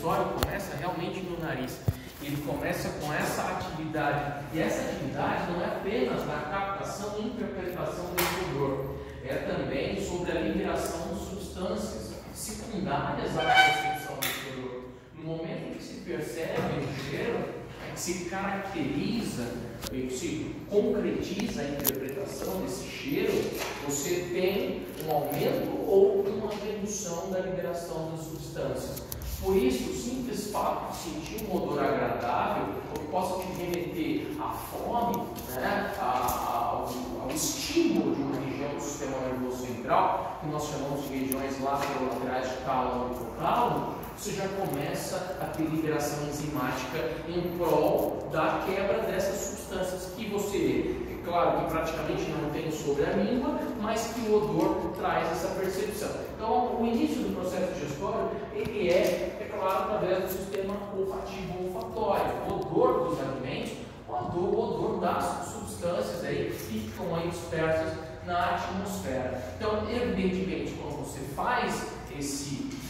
digestório começa realmente no nariz. Ele começa com essa atividade, e essa atividade não é apenas na captação e interpretação desse odor, é também sobre a liberação de substâncias secundárias à percepção desse odor. No momento em que se percebe o cheiro, que se caracteriza, que se concretiza a interpretação desse cheiro, você tem um aumento ou uma redução da liberação das substâncias. Por isso, o simples fato de sentir um odor agradável, ou que possa te remeter à fome, né, ao estímulo de uma região do sistema nervoso central, que nós chamamos de regiões laterolaterais de tálamo e hipotálamo, você já começa a ter liberação enzimática em prol da quebra dessas substâncias que você, é claro que praticamente não tem sobre a língua, mas que o odor traz essa percepção. Então, o início do processo digestório, ele é claro, através do sistema olfativo olfatório, o odor dos alimentos, o odor das substâncias aí que ficam aí dispersas na atmosfera. Então, evidentemente, quando você faz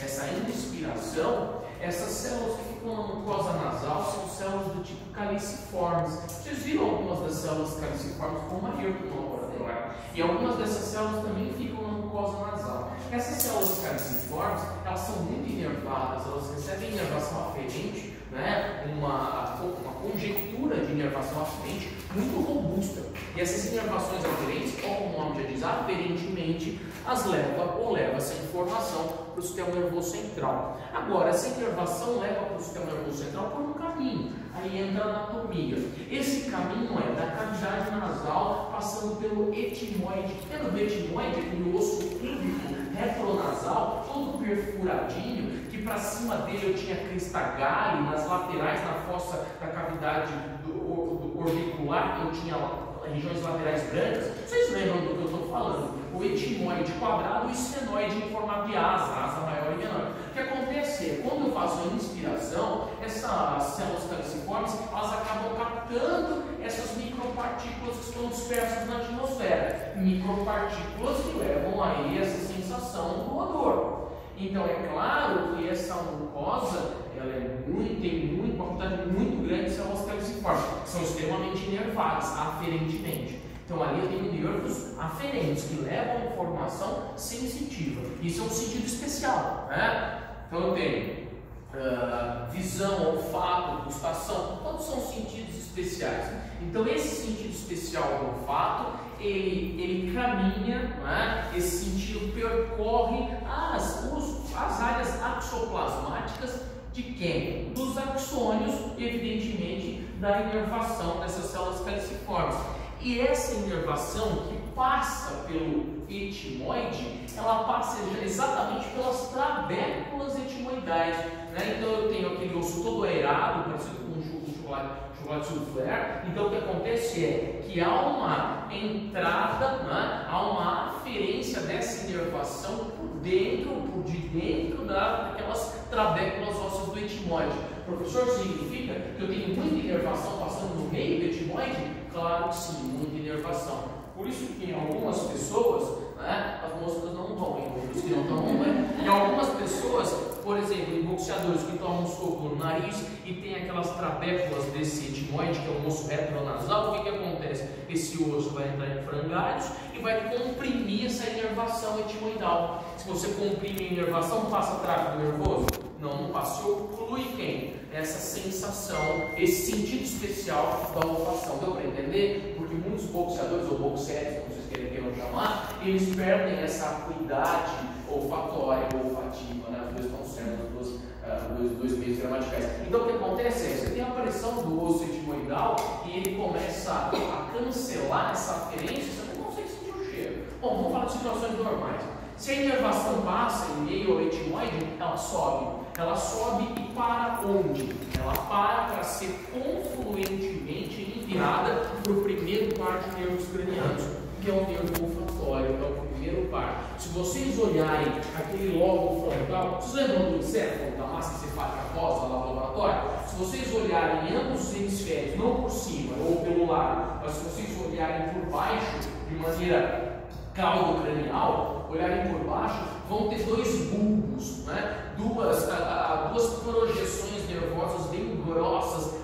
essa inspiração, essas células que ficam na mucosa nasal são células do tipo caliciformes. Vocês viram algumas das células caliciformes com uma no laboratório? E algumas dessas células também ficam na mucosa nasal. Essas células caliciformes, elas são muito inervadas, elas recebem inervação aferente, né? uma conjectura de inervação aferente muito robusta. E essas inervações aferentes, como o nome já diz, aferentemente, as leva essa informação para o sistema nervoso central. Agora, essa inervação leva para o sistema nervoso central por um caminho. Aí entra a anatomia. Esse caminho é da cavidade nasal passando pelo etimoide. Lembra do etimoide, aquele osso púbico retronasal, todo perfuradinho, que para cima dele eu tinha crista galli, nas laterais, na fossa da cavidade do orbicular, eu tinha regiões laterais brancas. Vocês lembram do que eu estou falando? O etimoide quadrado e o esfenoide em forma de asa maior e menor. O que acontece é, quando eu faço a inspiração, essas células caliciformes, elas acabam captando essas micropartículas que estão dispersas na atmosfera. Micropartículas que levam aí essa sensação do odor. Então é claro que essa mucosa, ela tem uma quantidade muito grande de células caliciformes, que são extremamente inervadas, aferentemente. Então ali eu tenho nervos aferentes que levam a informação sensitiva. Isso é um sentido especial, né? Então eu tenho visão, olfato, gustação, todos são sentidos especiais. Então esse sentido especial do olfato, ele caminha, né? Esse sentido percorre as áreas axoplasmáticas de quem? Dos axônios e evidentemente da inervação dessas células caliciformes. E essa inervação que passa pelo etimoide, ela passa exatamente pelas trabéculas etimoidais, né? Então eu tenho aquele osso todo aerado, parecido com um chocolate soufflé. Então o que acontece é que há uma entrada, né? Há uma aferência dessa inervação por de dentro daquelas trabéculas ósseas do etimoide. Professor, significa que eu tenho muita inervação passando no meio do etimoide? Claro que sim, muita inervação. Por isso que em algumas pessoas, né, as moscas não vão, em outros que não tomam banho. Em algumas pessoas, por exemplo, em boxeadores que tomam um soco no nariz e tem aquelas trabéculas desse etimoide, que é o osso retronasal, o que acontece? Esse osso vai entrar em frangalhos e vai comprimir essa inervação etimoidal. Se você comprime a inervação, passa tráfego nervoso? Não passa. Oclui quem? Essa sensação, esse sentido especial da olfação. Deu para entender? Porque muitos boxeadores ou boxetes, como vocês queiram chamar, eles perdem essa acuidade olfatória ou olfativa, né? Os dois estão sendo os dois meios gramaticais. Então o que acontece é, você tem a aparição do osso etimoidal e ele começa a cancelar essa aferência, você não consegue sentir o cheiro. Bom, vamos falar de situações normais. Se a inervação passa em meio ao etimoide, ela sobe. Ela sobe e para onde? Ela para ser confluentemente enviada para o primeiro par de nervos cranianos, que é o nervo olfatório, é o primeiro par. Se vocês olharem aquele lobo frontal, vocês lembram do encéfalo, da massa encefálica rosa lá no laboratório? Se vocês olharem em ambos os hemisférios, não por cima ou pelo lado, mas se vocês olharem por baixo, de maneira caldo-cranial, olharem por baixo, vão ter dois bulbos, né? duas projeções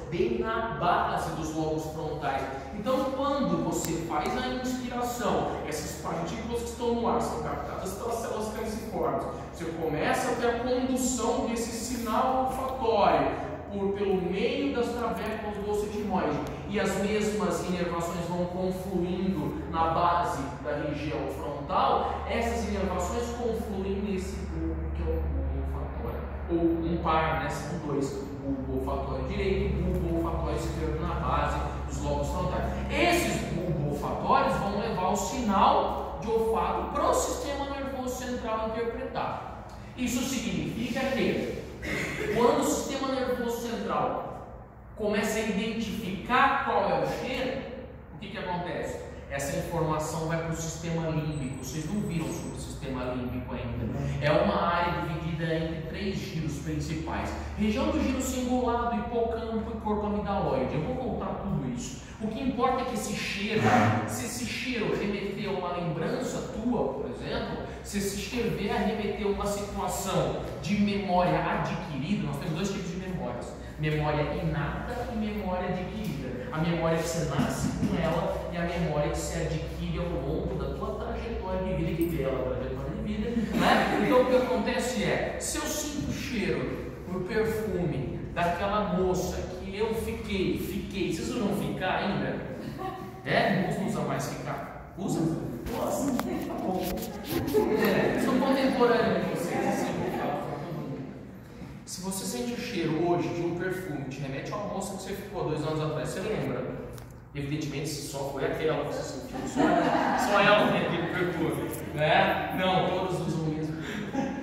bem na base dos lobos frontais. Então, quando você faz a inspiração, essas partículas que estão no ar são captadas pelas células caliciformes. Você começa a ter a condução desse sinal olfatório pelo meio das travéculas do osso etimoide, e as mesmas inervações vão confluindo na base da região frontal. Essas inervações confluem nesse bulbo que é o bulbo olfatório, ou um par, né? São dois, bulbo olfatório direito e bulbo olfatório esquerdo na base dos lobos frontais. Esses bulbo olfatórios vão levar o sinal de olfato para o sistema nervoso central interpretar. Isso significa que quando o sistema nervoso central começa a identificar qual é o cheiro, o que acontece? Essa informação vai para o sistema límbico. Vocês não viram sobre o sistema límbico ainda. É uma área dividida entre 3 giros principais: região do giro cingulado, hipocampo e corpo amidaloide. Eu vou voltar tudo isso. O que importa é que esse cheiro, se esse cheiro remeter a uma lembrança tua, por exemplo, se esse cheiro vier a remeter a uma situação de memória adquirida, nós temos 2 tipos de memórias: memória inata e memória adquirida. A memória que você nasce com ela e a memória que você adquire ao longo da tua trajetória de vida. Que bela trajetória de vida, né? Então o que acontece é, se eu sinto o cheiro, o perfume daquela moça que eu fiquei, vocês não ficar ainda? Não usa mais ficar? Usa? Nossa, tá bom. São contemporâneos de vocês, assim eu vou falar para todo mundo. Se você sente o cheiro hoje de um perfume, te remete a uma moça que você ficou 2 anos atrás, você lembra? Evidentemente, se só foi aquela que você sentiu, só ela tem aquele perfume, né? Não, todos usam o mesmo.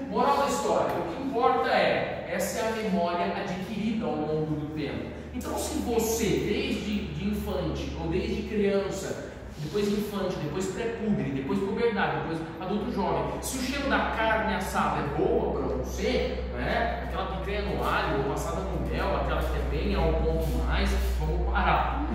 Moral da história, o que importa é, essa é a memória adquirida ao longo do tempo. Então, se você, desde infante ou desde criança, depois infante, depois pré-púbere, depois puberdade, depois adulto jovem, se o cheiro da carne assada é boa para você, né? Aquela picanha no alho, ou passada no mel, aquela que é bem ao ponto mais, vamos parar.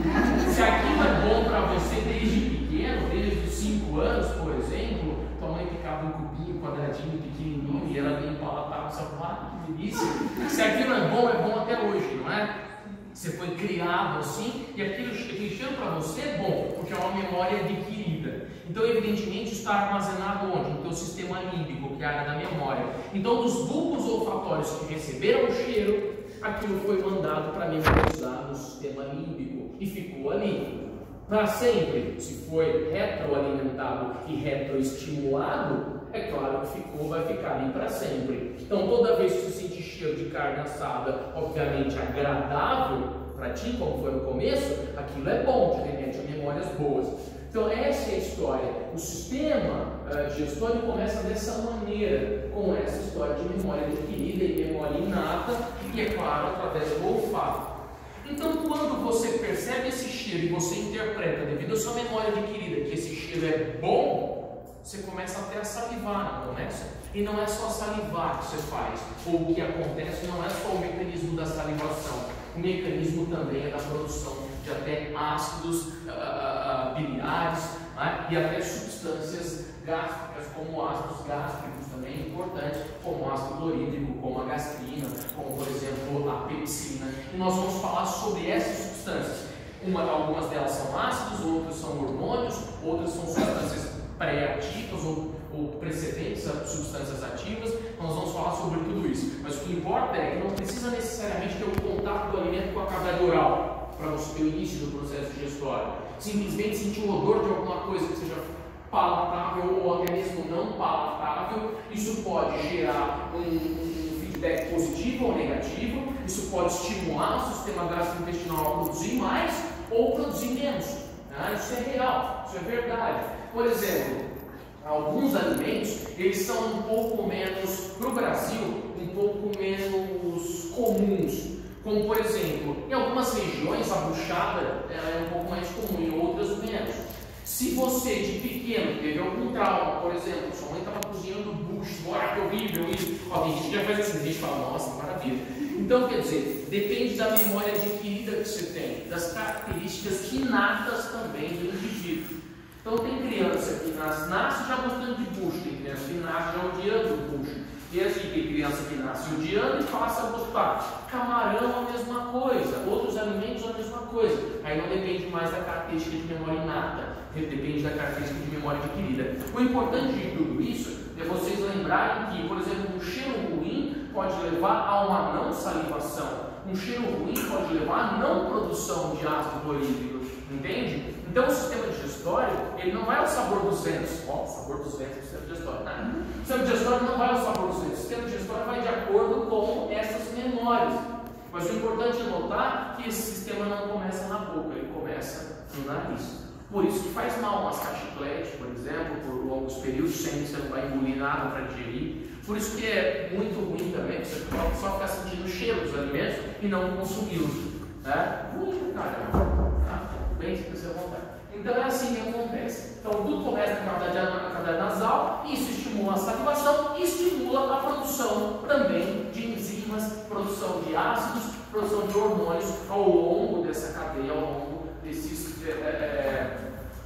Se aquilo é bom para você desde pequeno, desde os 5 anos, por exemplo, tua mãe picava um cubinho, quadradinho, pequenininho, e era bem palatável, você fala, que delícia. Se aquilo é bom até hoje, não é? Você foi criado assim, e aquele cheiro para você é bom, porque é uma memória adquirida. Então, evidentemente, está armazenado onde? No teu sistema límbico, que é a área da memória. Então, dos bulbos olfatórios que receberam o cheiro, aquilo foi mandado para memorizar no sistema límbico e ficou ali. Para sempre, se foi retroalimentado e retroestimulado, é claro que vai ficar ali para sempre. Então, toda vez que você sentir cheiro de carne assada, obviamente agradável para ti, como foi no começo, aquilo é bom, te remete a memórias boas. Então, essa é a história. O sistema digestório começa dessa maneira, com essa história de memória adquirida e memória inata, e, é claro, através do olfato. Então, quando você percebe esse cheiro e você interpreta, devido à sua memória adquirida, que esse cheiro é bom, você começa até a salivar, não começa? E não é só salivar que você faz, ou o que acontece não é só o mecanismo da salivação, o mecanismo também é da produção de até ácidos biliares, né? E até substâncias gástricas, como ácidos gástricos também importantes, como o ácido clorídrico, como a gastrina, como por exemplo a pepsina. E nós vamos falar sobre essas substâncias. Algumas delas são ácidos, outras são hormônios, outras são substâncias pré-ativas ou precedentes a substâncias ativas. Nós vamos falar sobre tudo isso. Mas o que importa é que não precisa necessariamente ter o contato do alimento com a cavidade oral para você ter o início do processo digestório. Simplesmente sentir o odor de alguma coisa que seja palatável ou até mesmo não palatável, isso pode gerar um feedback positivo ou negativo. Isso pode estimular o sistema gastrointestinal a produzir mais ou produzir menos. Isso é real, isso é verdade. Por exemplo, alguns alimentos, eles são um pouco menos, para o Brasil, um pouco menos comuns. Como, por exemplo, em algumas regiões a buchada é um pouco mais comum, em outras menos. Se você, de pequeno, teve algum trauma, por exemplo, sua mãe estava cozinhando bucho, olha que horrível isso, tem gente que já faz assim, a gente fala, nossa, maravilha. Então, quer dizer, depende da memória adquirida que você tem, das características inatas também do indivíduo. Então, tem criança que nasce já gostando de bucho, tem criança que nasce já odiando o bucho. E assim, tem criança que nasce odiando e passa a gostar. Camarão, a mesma coisa. Outros alimentos coisa. Aí não depende mais da característica de memória inata, depende da característica de memória adquirida. O importante de tudo isso é vocês lembrarem que, por exemplo, um cheiro ruim pode levar a uma não salivação. Um cheiro ruim pode levar a não produção de ácido clorídrico, entende? Então o sistema digestório, ele não vai ao sabor dos ventos. Ó, sabor dos ventos do sistema digestório. Não. O sistema digestório não vai ao sabor dos ventos. O sistema digestório vai de acordo com essas memórias. Mas o importante é notar que esse sistema não começa na boca, ele começa no nariz. Por isso que faz mal mascar chiclete, por exemplo, por longos períodos, sem que você não vai engolir nada para digerir. Por isso que é muito ruim também você só ficar sentindo o cheiro dos alimentos e não consumi-los. Né? Ruim, caramba. Tá? Bem, se você vontade. Então é assim que acontece. Então tudo começa na cavidade nasal, isso estimula a salivação e estimula a produção também de enzimas, produção de ácidos, produção de hormônios ao longo dessa cadeia, ao longo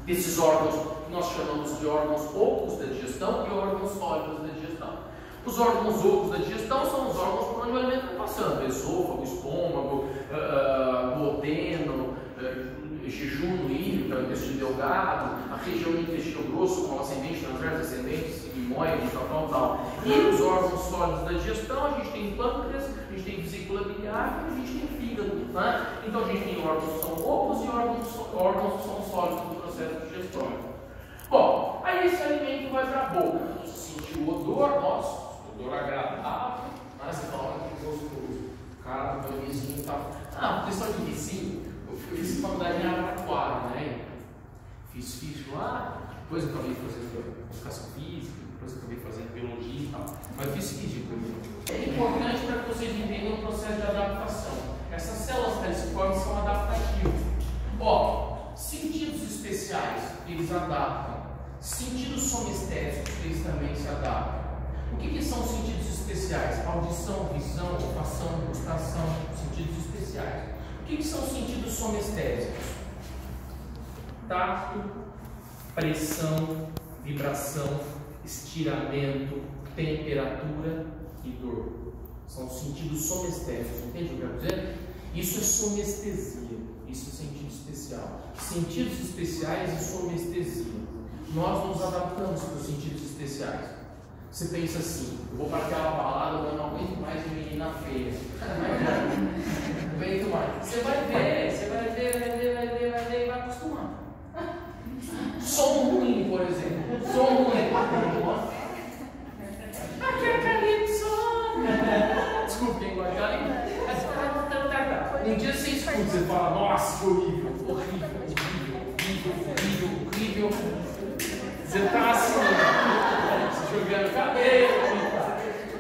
desses órgãos que nós chamamos de órgãos ocos da digestão e órgãos sólidos da digestão. Os órgãos ocos da digestão são os órgãos por onde o alimento está passando: esôfago, estômago, duodeno, jejum, íleo, intestino delgado, a região do intestino grosso, com ascendente, transverso, ascendente, sigmoide, tal. E os órgãos sólidos da digestão, a gente tem pâncreas, a gente tem vesícula biliar e a gente tem fígado. Né? Então a gente tem órgãos que são ocos e órgãos que são sólidos do processo digestório. Bom, aí esse alimento vai para a boca. Você sentiu o odor, nossa, odor agradável, né? Você fala, que gostoso. Cara, meu vizinho está. Questão de vizinho. Eu fiz faculdade em Araraquara, né? Fiz físico lá, depois eu acabei fazendo educação física, depois eu acabei fazendo biologia e tal. Mas fiz físico. É importante para que vocês entendam o processo de adaptação. Essas células telescópicas são adaptativas. Ó, sentidos especiais, eles adaptam. Sentidos somestésicos, eles também se adaptam. O que são sentidos especiais? Audição, visão, olfação, gustação, sentidos especiais. O que são sentidos somestésicos? Tato, pressão, vibração, estiramento, temperatura e dor. São sentidos somestésicos. Entende o que eu quero dizer? Isso é somestesia. Isso é sentido especial. Sentidos especiais e somestesia. Nós nos adaptamos para os sentidos especiais. Você pensa assim: eu vou para aquela balada, eu não aguento mais de menina feia. Não aguento mais. Você vai ver, vai acostumar. Som ruim, por exemplo. Som ruim. Aqui é calypso. Desculpa quem gosta de calypso. Um dia você escuta, você fala: nossa, que horrível. Você está assim, jogando cabelo.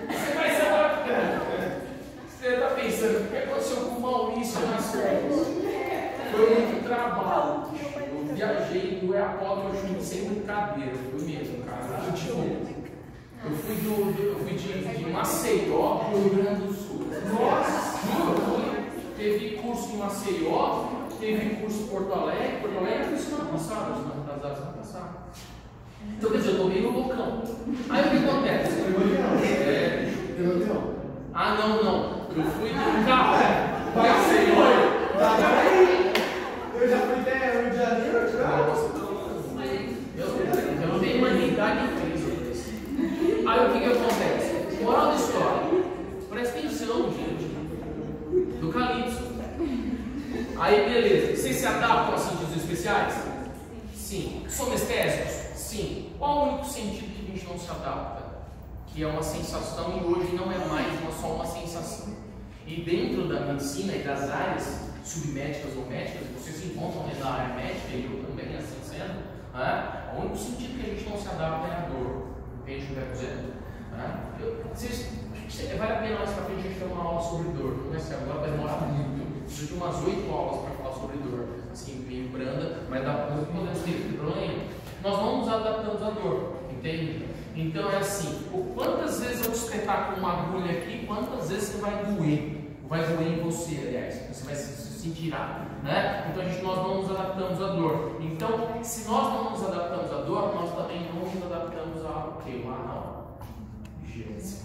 Você vai se adaptando. Você está pensando: o que aconteceu com o Maurício nas férias? Foi muito trabalho. Eu viajei do Eapó ao Junto sem brincadeira. Foi mesmo, cara. Eu fui de Maceió para o Rio Grande do Sul. Nossa! Teve curso em Maceió, teve curso em Porto Alegre. Porto Alegre foi semana passada, semana passada. Então, quer dizer, eu tô meio loucão. Aí o que acontece? Não. Eu fui de carro. Eu já fui até Rio de Janeiro, eu não tenho mais idade incrível. Aí o que acontece? Moral da história. Presta atenção, gente. Do calypso. Aí, beleza. Vocês se adaptam a sentidos especiais? Sim. Somestésicos? Sim. Qual o único sentido que a gente não se adapta? Que é uma sensação e hoje não é mais só uma sensação. E dentro da medicina e das áreas submédicas ou médicas, vocês encontram dentro da área médica, e eu também assim sendo, o único sentido que a gente não se adapta é a dor. Entende o que eu quero dizer? Vale a pena mais pra frente a gente ter uma aula sobre dor. Não é certo, agora vai demorar muito. Preciso de umas 8 aulas para falar sobre dor. Assim, meio branda, mas dá para podemos ter problema. Nós não nos adaptamos à dor, entende? Então é assim: quantas vezes eu te espetar com uma agulha aqui, quantas vezes você vai doer? Vai doer em você, aliás, você vai se sentir né? Então nós não nos adaptamos à dor. Então, se nós não nos adaptamos à dor, nós também não nos adaptamos ao que? O anal. Vigilância.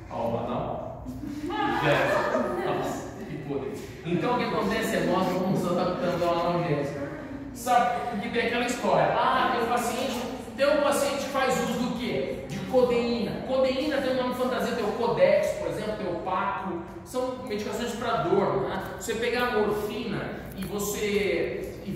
Ao anal. Nossa, que poder. Então o que acontece é nós vamos adaptando ao analgésico. Sabe, porque tem aquela história, tem um paciente que faz uso do quê? De codeína. Codeína tem um nome fantasia, tem o Codex, por exemplo, tem o Paco, são medicações para dor, né? Você pegar a morfina e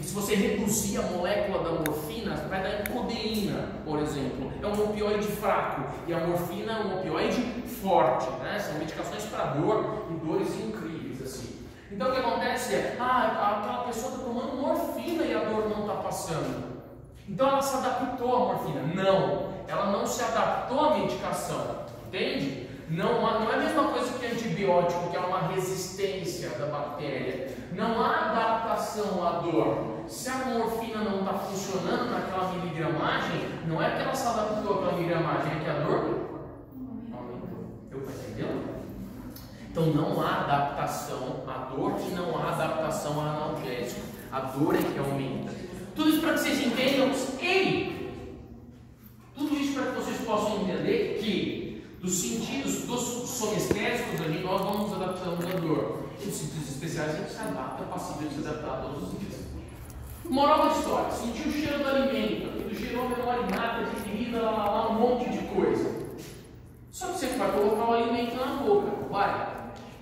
se você reduzir a molécula da morfina, vai dar em codeína, por exemplo. É um opioide fraco e a morfina é um opioide forte, né? São medicações para dor e dores incríveis, assim. Então o que acontece é, aquela pessoa está tomando morfina e a dor não está passando. Então ela se adaptou à morfina. Não, ela não se adaptou à medicação, entende? Não é a mesma coisa que antibiótico, que é uma resistência da bactéria. Não há adaptação à dor. Se a morfina não está funcionando naquela miligramagem, não é que ela se adaptou àquela miligramagem, é que a dor aumentou. Eu estou entendendo? Então não há adaptação à dor e não há adaptação ao analgésico. A dor é que aumenta. Tudo isso para que vocês entendam, tudo isso para que vocês possam entender que dos sentidos dos somestésicos ali nós vamos adaptando a dor. E os sentidos especiais a gente se adapta, é passível de se adaptar a todos os dias. Moral da história, sentiu o cheiro do alimento, aquilo gerou memória inata, adquirida, um monte de coisa. Só que você vai colocar o alimento na boca,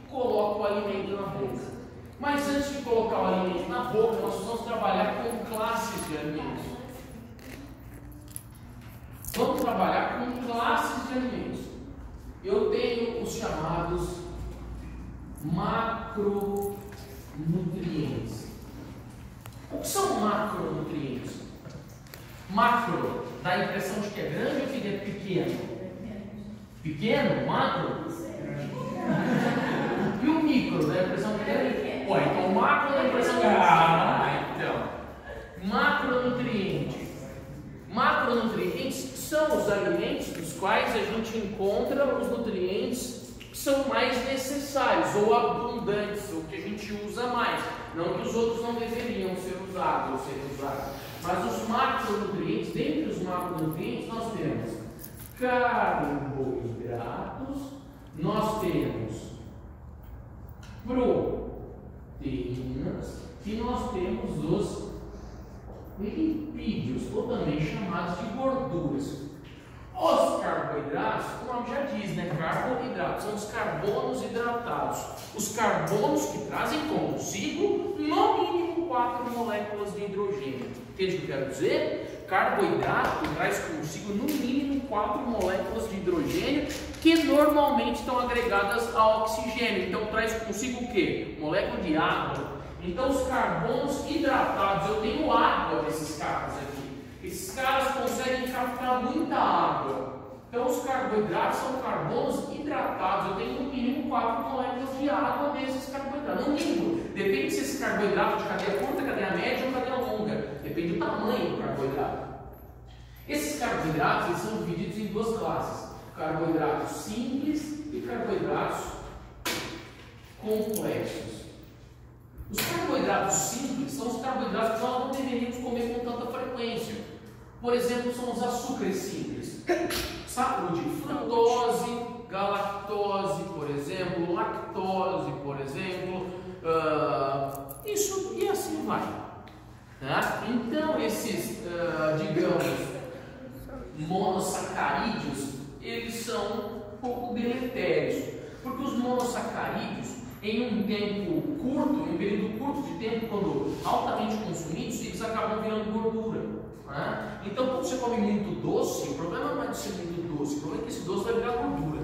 coloca o alimento na boca. Mas antes de colocar o alimento na boca, nós vamos trabalhar com classes de alimentos. Vamos trabalhar com classes de alimentos. Eu tenho os chamados macronutrientes. O que são macronutrientes? Macro dá a impressão de que é grande ou que é pequeno? Pequeno? Macro? E o micro dá a impressão de que é? Então o macro dá a impressão de macronutrientes. Macronutrientes são os alimentos dos quais a gente encontra os nutrientes que são mais necessários ou abundantes, ou que a gente usa mais. Não que os outros não deveriam ser usados ou serem usados. Mas os macronutrientes, dentre os macronutrientes, nós temos carboidratos, nós temos proteínas e nós temos os lipídios, ou também chamados de gorduras. Os carboidratos, o nome já diz, né? Carboidratos são os carbonos hidratados. Os carbonos que trazem consigo, no mínimo, 4 moléculas de hidrogênio. Entende o que eu quero dizer? Carboidrato traz consigo, no mínimo, 4 moléculas de hidrogênio que normalmente estão agregadas ao oxigênio. Então, traz consigo o quê? Molécula de água. Então, os carbonos hidratados, eu tenho água desses caras aqui. Esses caras conseguem captar muita água. Então, os carboidratos são carbonos hidratados. Eu tenho no mínimo 4 moléculas de água nesses carboidratos. No mínimo. Depende se esse carboidrato de cadeia curta, cadeia média ou cadeia longa. Depende do tamanho do carboidrato. Esses carboidratos eles são divididos em 2 classes: carboidratos simples e carboidratos complexos. Os carboidratos simples são os carboidratos que nós não deveríamos comer com tanta frequência. Por exemplo, são os açúcares simples. Saúde, frutose, galactose, por exemplo, lactose, por exemplo, isso e assim vai. Tá? Então, esses, digamos, monossacarídeos, eles são um pouco deletérios, porque os monossacarídeos, em um tempo curto, em um período curto de tempo, quando altamente consumidos, eles acabam virando gordura. Né? Então, quando você come muito doce, o problema não é de ser muito doce, o problema é que esse doce vai virar gordura.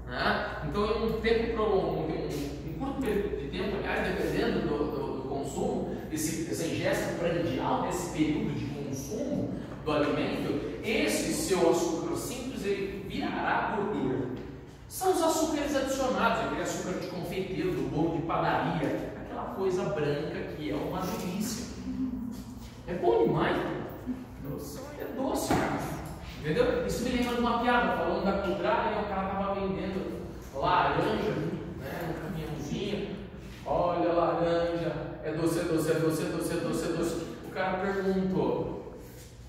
Né? Então, em um tempo prolongado, em um curto período de tempo, aliás, dependendo do consumo, dessa ingesta prandial, desse período de consumo do alimento, esse seu açúcar simples ele virará gordura. São os açúcares adicionados, aquele açúcar de confeiteiro, do bolo de padaria, aquela coisa branca que é uma delícia. É bom demais, é doce, cara. Entendeu? Isso me lembra de uma piada, falando da Cudrada, e o cara estava vendendo laranja, né, no caminhãozinho. Olha a laranja, é doce, é doce, é doce, é doce, é doce, é doce. O cara perguntou,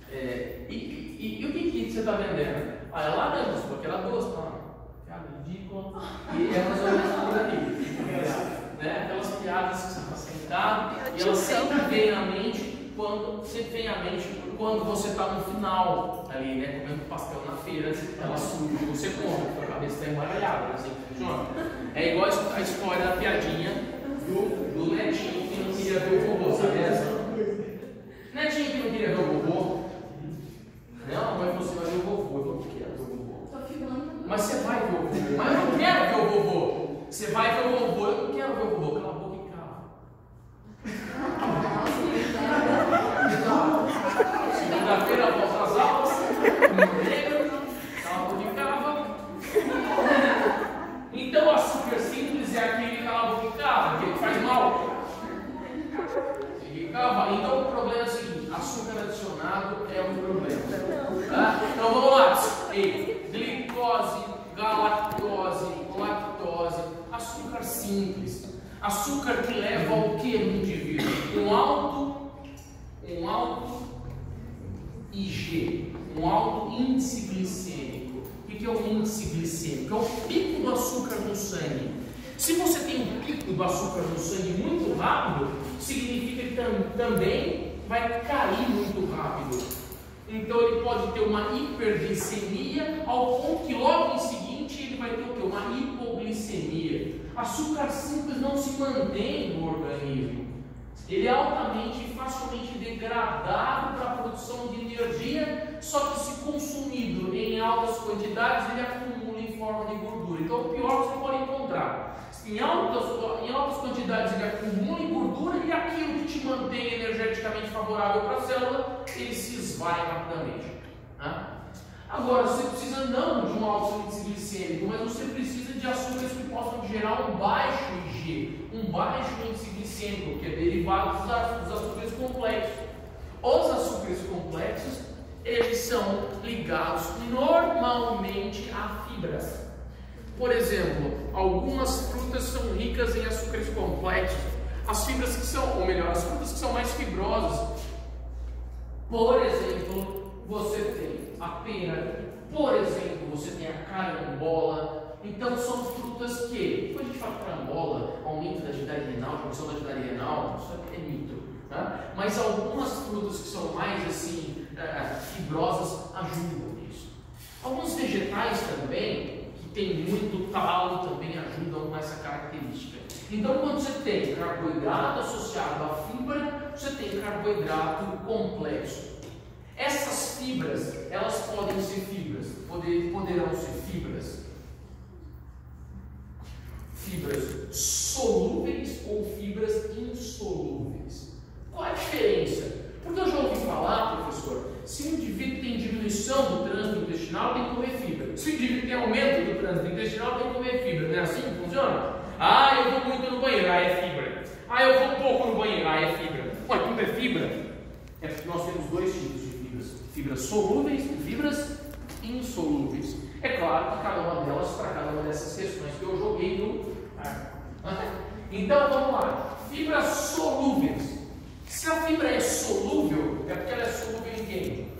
e o que você está vendendo? É laranja, porque era doce, não. Piada ridícula. E é mais ou menos por aí. Né? Aquelas piadas que ela sempre vem à mente quando você está no final ali, né, comendo pastel na feira, ela surge, você compra, porque a cabeça está embaralhada, assim funciona. É igual a história da piadinha do netinho que não queria ver o vovô, sabe essa? Netinho que não queria ver o vovô. Não, mas você vai ver o vovô, eu não quero ver o vovô. Mas você vai ver o vovô, mas eu não quero ver o vovô. Você vai ver o vovô, eu não quero ver o vovô, cala a boca e cala. Segunda-feira volta às aulas, cala a boca e cava. Então o açúcar simples é aquele que cala a boca e cava, aquele que faz mal. Então o problema é o seguinte, açúcar adicionado é um problema. Tá? Então vamos lá. Glicose, galactose, lactose, açúcar simples. Açúcar que leva ao que no indivíduo? Um alto IG, um alto índice glicêmico. O que é o índice glicêmico? É o pico do açúcar no sangue. Se você tem um pico do açúcar no sangue muito rápido, significa que também vai cair muito rápido. Então ele pode ter uma hiperglicemia, ao ponto que logo em seguinte ele vai ter o quê? Uma hipoglicemia. Açúcar simples não se mantém no organismo. Ele é altamente e facilmente degradado para a produção de energia, só que se consumido em altas quantidades, ele acumula em forma de gordura. Então o pior que você pode encontrar. Em altas quantidades ele acumula em gordura e aquilo que te mantém energeticamente favorável para a célula, ele se esvai rapidamente. Né? Agora, você precisa não de um alto índice glicêmico, mas você precisa de açúcares que possam gerar um baixo IG, um baixo índice glicêmico, que é derivado dos açúcares complexos. Os açúcares complexos, eles são ligados normalmente a fibras. Por exemplo, algumas frutas são ricas em açúcares complexos. As fibras que são, ou melhor, as frutas que são mais fibrosas. Por exemplo, você tem a pera, por exemplo, você tem a carambola. Então são frutas que, quando a gente fala carambola, aumento da atividade renal, diminuição da atividade renal, isso é mito. Tá? Mas algumas frutas que são mais assim, fibrosas ajudam nisso. Alguns vegetais também, tem muito talo, também ajudam com essa característica. Então, quando você tem carboidrato associado à fibra, você tem carboidrato complexo. Essas fibras, elas podem ser fibras, poderão ser fibras solúveis ou fibras insolúveis. Qual a diferença? Porque eu já ouvi falar, professor, se um indivíduo tem diminuição do trânsito intestinal, tem que comer fibra. Se o indivíduo tem aumento do trânsito intestinal, tem que comer fibra. Não é assim que funciona? Ah, eu vou muito no banheiro, ah, é fibra. Ah, eu vou pouco no banheiro, ah, é fibra. Ué, tudo é fibra? É porque nós temos dois tipos de fibras. Fibras solúveis e fibras insolúveis. É claro que cada uma delas, para cada uma dessas questões que eu joguei no... Então, vamos lá. Fibras solúveis. Se a fibra é solúvel, é porque ela é solúvel em quem?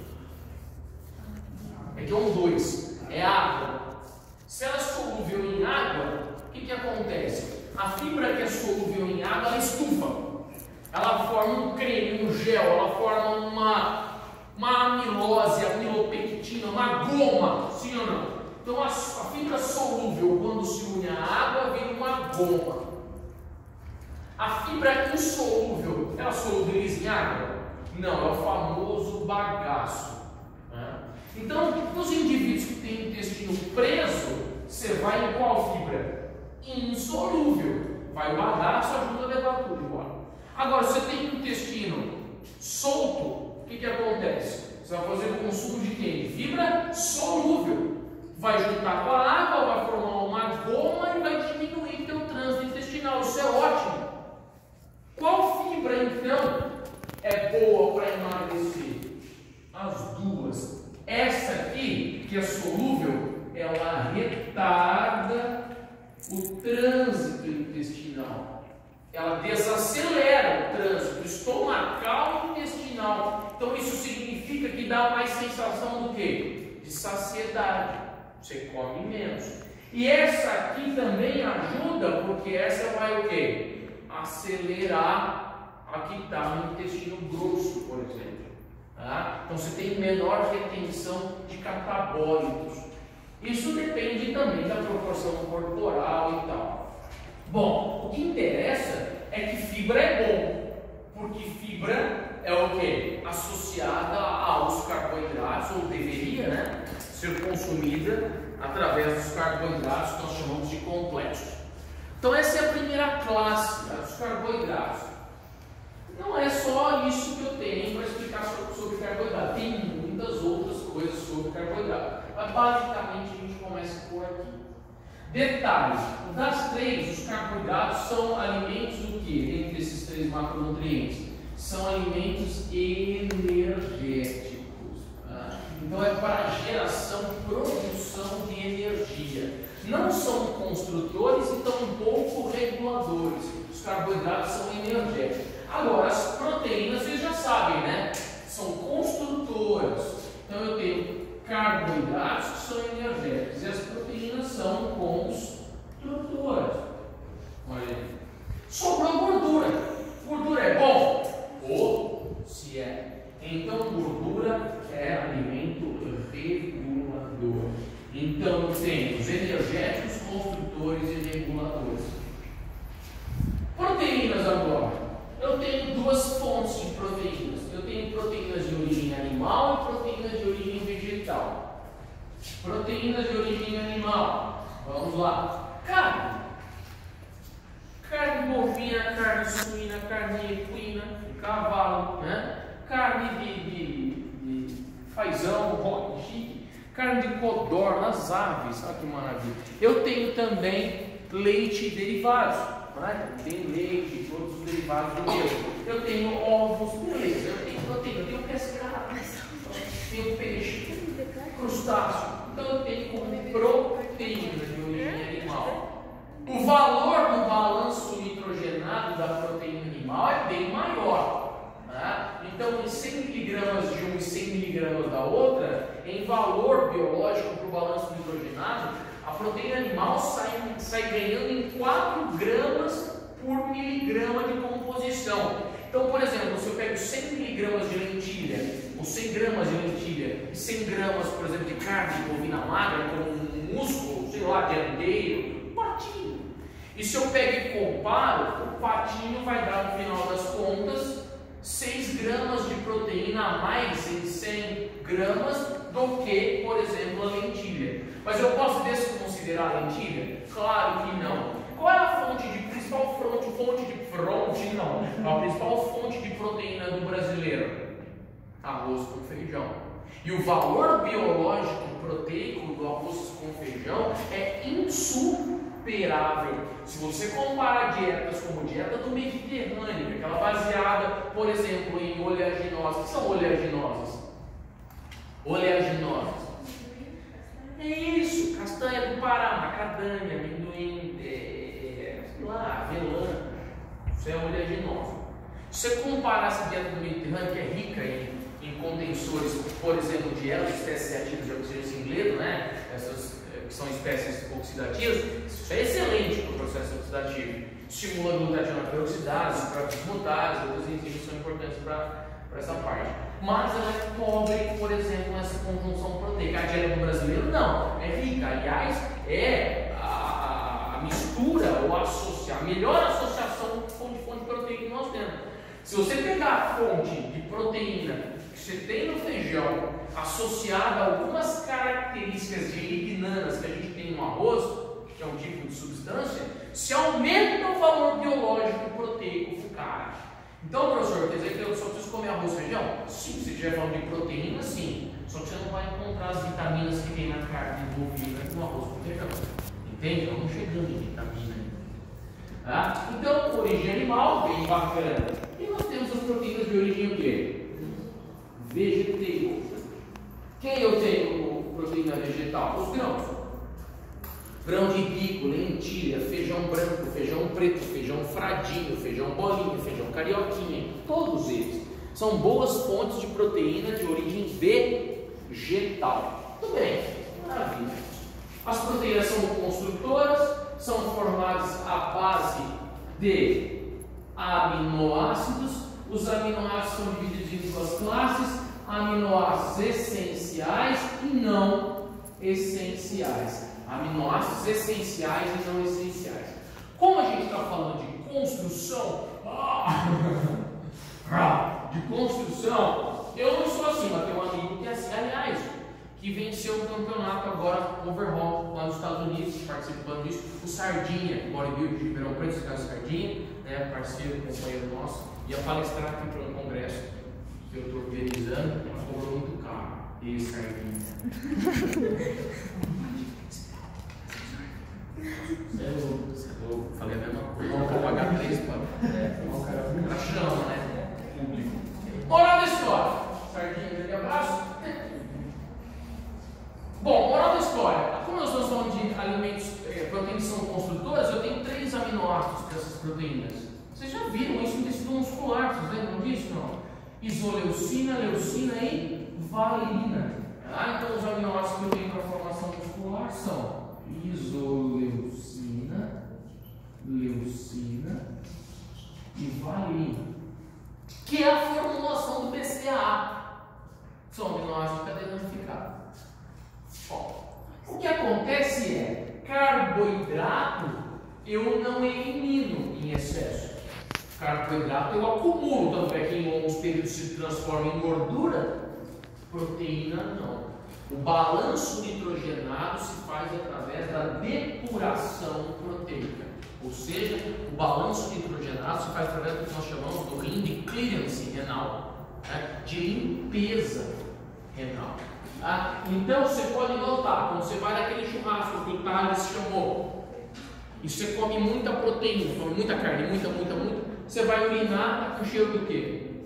É que é um 2, é água. Se ela é solúvel em água, o que acontece? A fibra que é solúvel em água, ela estufa. Ela forma um creme, um gel, ela forma uma amilose, amilopectina, uma goma, sim ou não? Então a fibra solúvel, quando se une à água, vira uma goma. A fibra insolúvel, ela solubiliza em água? Não, é o famoso bagaço. Né? Então, nos indivíduos que têm intestino preso, você vai em qual fibra? Insolúvel. Vai o bagaço, ajuda a levar tudo embora. Agora, você tem um intestino solto, o que acontece? Você vai fazer o consumo de quem? Fibra solúvel. Vai juntar com a água, vai formar uma goma e vai diminuir o teu trânsito intestinal. Isso é ótimo. Qual fibra, então, é boa para emagrecer? As duas. Essa aqui, que é solúvel, ela retarda o trânsito intestinal. Ela desacelera o trânsito estomacal e intestinal. Então, isso significa que dá mais sensação do quê? De saciedade. Você come menos. E essa aqui também ajuda, porque essa vai o quê? Acelerar a que está no intestino grosso, por exemplo. Tá? Então você tem menor retenção de catabólitos. Isso depende também da proporção corporal e tal. Bom, o que interessa é que fibra é bom, porque fibra é o que? Associada aos carboidratos, ou deveria, né, ser consumida através dos carboidratos que nós chamamos de complexos. Então essa é a primeira classe, tá, dos carboidratos. Não é só isso que eu tenho para explicar sobre carboidrato, tem muitas outras coisas sobre carboidrato, mas basicamente a gente começa por aqui. Detalhe, das três, os carboidratos são alimentos do que? Entre esses três macronutrientes, são alimentos energéticos. Tá? Então é para geração, produção de energia. Não são construtores e tampouco reguladores. Os carboidratos são energéticos. Agora, as proteínas, vocês já sabem, né? São construtoras. Então eu tenho carboidratos que são energéticos e as proteínas são construtoras. Olha aí. Sobrou gordura. Gordura é bom? Ou se é. Então gordura é alimento regulador. Então temos energéticos, construtores e reguladores. Proteínas agora. Eu tenho duas fontes de proteínas. Eu tenho proteínas de origem animal e proteínas de origem vegetal. Proteínas de origem animal. Vamos lá. Carne. Carne bovina, carne suína, carne equina, de cavalo, né? Carne de fazão, carne de codorna, nas aves. Olha que maravilha. Eu tenho também leite e derivados. Tem leite, todos os derivados do mesmo. Eu tenho ovos, beleza. Eu tenho proteína, eu tenho pescado, tenho peixe, crustáceo. Então eu tenho como proteína de origem animal. O valor do balanço nitrogenado da proteína animal é bem maior. Tá? Então em 100 mg de uma e 100 mg da outra, em valor biológico para o balanço nitrogenado, a proteína animal sai ganhando em 4 gramas por miligrama de composição. Então, por exemplo, se eu pego 100 mg de lentilha, ou 100 gramas de lentilha, e 100 gramas, por exemplo, de carne bovina magra, como um músculo, sei lá, dianteiro, um patinho. E se eu pego e comparo, o patinho vai dar, no final das contas, 6 gramas de proteína a mais em 100 gramas do que, por exemplo, a lentilha. Mas eu posso desconsiderar a lentilha? Claro que não. Qual é a principal fonte de proteína do brasileiro? Arroz com feijão. E o valor biológico proteico do arroz com feijão é insuperável. Se você comparar dietas como a dieta do Mediterrâneo, aquela baseada, por exemplo, em oleaginosas. O que são oleaginosas? Oleaginosas. É isso, castanha do Pará, macadâmia, amendoim, sei lá, avelã. Isso é oleaginosa. Se você comparar essa dieta do Mediterrâneo, que é rica em contensores, por exemplo, de espécies ativas de oxigênio singleto, né? Essas que são espécies oxidativas, isso é excelente para o processo oxidativo. Estimula a glutationa peroxidase, os próprios mutáveis, outras enzimas são importantes para essa parte. Mas ela é pobre, por exemplo, nessa conjunção proteica. A dieta do brasileiro não, é rica. Aliás, é a mistura ou a melhor associação de fonte proteica que nós temos. Se você pegar a fonte de proteína que você tem no feijão, associada a algumas características de lignanas que a gente tem no arroz, que é um tipo de substância, se aumenta o valor biológico proteico do cara. Então, professor, quer dizer que eu só preciso comer arroz e feijão? Sim, se estiver falando de proteína, sim. Só que você não vai encontrar as vitaminas que tem na carne bovina no arroz com feijão. Entende? Estamos chegando em vitamina ainda. Tá? Então, origem animal, bem bacana. E nós temos as proteínas de origem o quê? Vegetal. Quem eu tenho proteína vegetal? Os grãos. Grão de bico, lentilha, feijão branco, feijão preto, feijão fradinho, feijão bolinho, feijão carioquinha, todos eles são boas fontes de proteína de origem vegetal. Tudo bem, maravilha. As proteínas são construtoras, são formadas à base de aminoácidos Os aminoácidos são divididos em duas classes: aminoácidos essenciais e não essenciais. Aminoácidos essenciais e não essenciais. Como a gente está falando de construção, eu não sou assim, mas tem um amigo que é assim, aliás, que venceu o campeonato agora, overall, lá nos Estados Unidos, participando disso, o Sardinha, bodybuilder de Ribeirão Preto, esse cara Sardinha, né, parceiro, companheiro nosso, ia palestrar aqui para um congresso que eu estou organizando, mas cobrou muito caro, e Sardinha. Eu falei a mesma coisa, não vou pagar 3 para chama, né? Público. Moral da história. Sardinha, grande abraço. Bom, moral da história. Como nós estamos falando de alimentos, proteínas que são construtoras, eu tenho 3 aminoácidos dessas proteínas. Vocês já viram isso no tecido muscular, vocês lembram disso? Não? Isoleucina, leucina e valina. Então os aminoácidos que eu tenho para a formação muscular são isoleucina, leucina e valina, que é a formulação do BCAA. São aminoácidos de cadeia ramificada. Bom, o que acontece é, carboidrato eu não elimino em excesso. Carboidrato eu acumulo, tanto é que em longos períodos se transforma em gordura. Proteína não. O balanço nitrogenado se faz através da depuração proteica. Ou seja, o balanço nitrogenado se faz através do que nós chamamos do rim de clearance renal, né? De limpeza renal. Tá? Então você pode notar, quando você vai naquele churrasco que o Thales chamou, e você come muita proteína, come muita carne, muita, você vai urinar com cheiro do quê?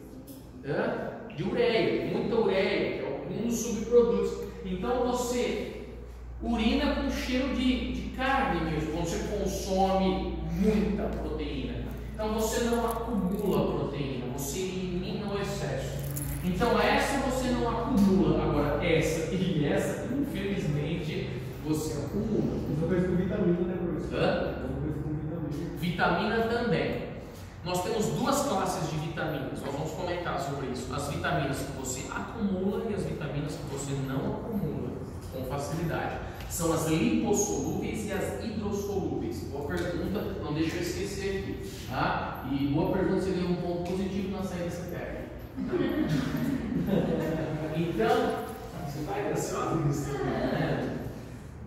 De ureia, muita ureia, que é um dos subprodutos. Então você urina com cheiro de carne mesmo, quando você consome muita proteína. Então você não acumula proteína, você elimina o excesso. Então essa você não acumula, agora essa e essa, infelizmente, você acumula. Isso coisa com vitamina, né, professor? Coisa com vitamina. Vitamina também. Nós temos 2 classes de vitaminas, nós vamos comentar sobre isso. As vitaminas que você acumula e as vitaminas que você não acumula com facilidade. São as lipossolúveis e as hidrossolúveis. Boa pergunta, não deixa eu esquecer aqui. Tá? E boa pergunta, você ganhou um ponto positivo na saída dessa técnica. Então, você vai ansioso nisso.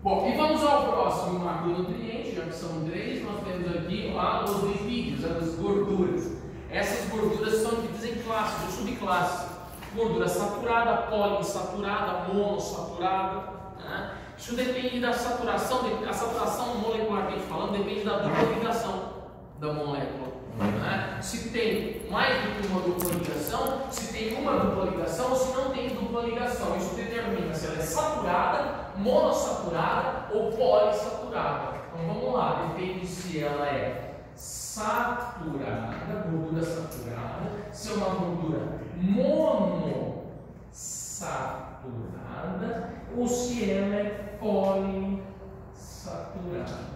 Bom, e vamos ao próximo macronutriente, já que são 3, nós temos aqui os lipídios, as gorduras. Essas gorduras são divididas em classes ou subclasses. Gordura saturada, poliinsaturada, monossaturada. Né? Isso depende da saturação, a saturação molecularmente falando, depende da dupla ligação da molécula. Né? Se tem mais do que uma dupla ligação, se tem uma dupla ligação ou se não tem dupla ligação. Isso determina se ela é saturada, monossaturada ou polissaturada. Então vamos lá, depende se ela é saturada, gordura saturada, se é uma gordura monossaturada ou se ela é polissaturada.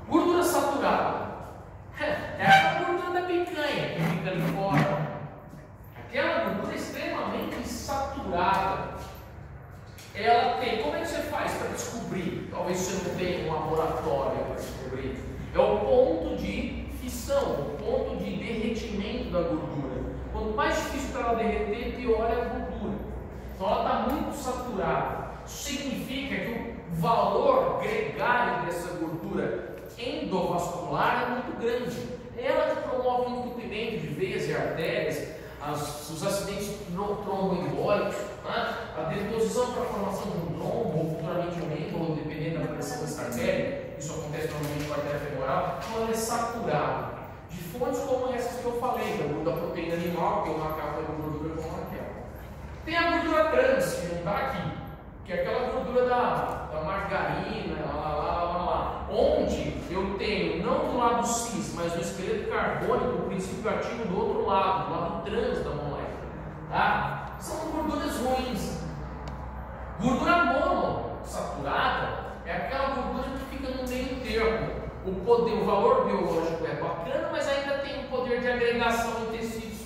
Gordura saturada é a gordura da picanha que fica ali fora. Aquela gordura extremamente saturada. Ela tem, como é que você faz para descobrir? Talvez você não tenha um laboratório para descobrir. É o ponto de fissão, o ponto de derretimento da gordura. Quanto mais difícil para ela derreter, pior é a gordura. Então ela está muito saturada. Isso significa que o valor gregário dessa gordura endovascular é muito grande. Ela que promove o entupimento de veias e artérias, os acidentes tromboembólicos, né? A deposição para a formação de um trombo, ou futuramente um êmbolo, dependendo da pressão dessa artéria. Isso acontece normalmente com a artéria femoral. Então ela é saturada de fontes como essas que eu falei, da proteína animal, que é uma capa de gordura como aquela. Tem a gordura trans, que não está aqui, que é aquela gordura da margarina, onde eu tenho, não do lado cis, mas no esqueleto carbônico, o princípio ativo do outro lado, do lado trans da molécula. Tá? São gorduras ruins. Gordura monossaturada é aquela gordura que fica no meio termo. o valor biológico é bacana, mas ainda tem um poder de agregação em tecidos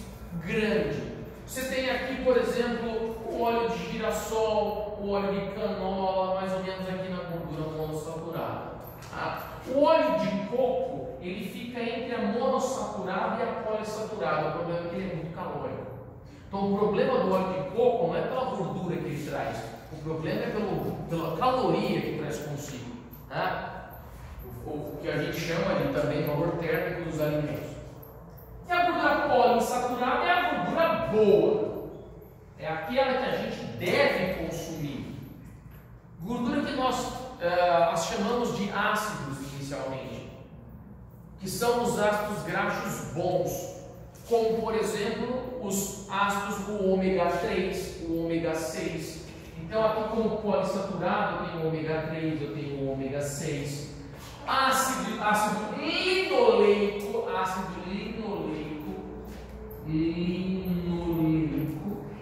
grande. Você tem aqui, por exemplo, o óleo de girassol, o óleo de canola, mais ou menos aqui na gordura monossaturada. Tá? O óleo de coco, ele fica entre a monossaturada e a polissaturada. O problema é que ele é muito calórico. Então o problema do óleo de coco não é pela gordura que ele traz, o problema é pela caloria que traz consigo. Tá? O que a gente chama ali também de valor térmico dos alimentos. E a gordura poliinsaturada é a gordura boa. É aquela que a gente deve consumir. Gordura que nós as chamamos de ácidos inicialmente, que são os ácidos graxos bons, como por exemplo os ácidos do ômega 3, o ômega 6. Então aqui como polissaturado eu tenho o ômega 3, eu tenho o ômega 6. Ácido linoleico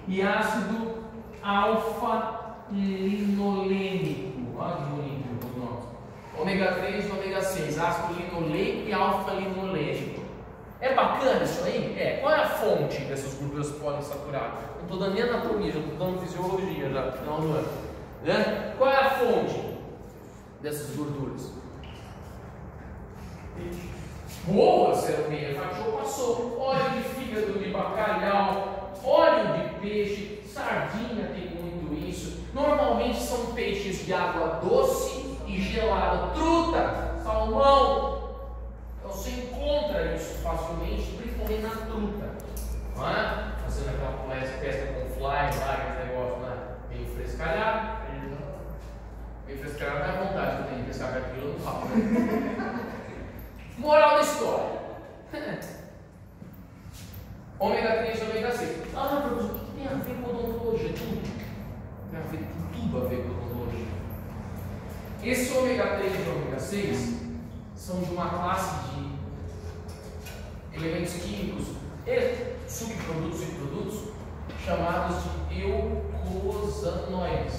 e ácido alfa-linolênico. Olha que bonito o nome. Ômega 3 e ômega 6, ácido linoleico e alfa-linolênico. É bacana isso aí? É. Qual é a fonte dessas gorduras poliinsaturadas? Não estou dando nem anatomia, já estou dando fisiologia já, no final do ano. Né? Qual é a fonte dessas gorduras? Boa, Selminha, fatiou, passou. Óleo de fígado de bacalhau, óleo de peixe, sardinha tem muito isso. Normalmente são peixes de água doce e gelada. Truta, salmão. Então você encontra isso facilmente, principalmente na truta. Não é? Fazendo aquela pesca com fly, lá, aquele negócio, né? Meio frescalhado. Meio frescalhado dá vontade que eu tenho de pescar com aquilo no papo. Moral da história. Ômega 3 e ômega 6. Ah, professor, o que tem a ver com odontologia? Tudo. Tem a ver, tudo a ver com odontologia. Esse ômega 3 e ômega 6 são de uma classe de elementos químicos e subprodutos e produtos chamados de eucosanoides.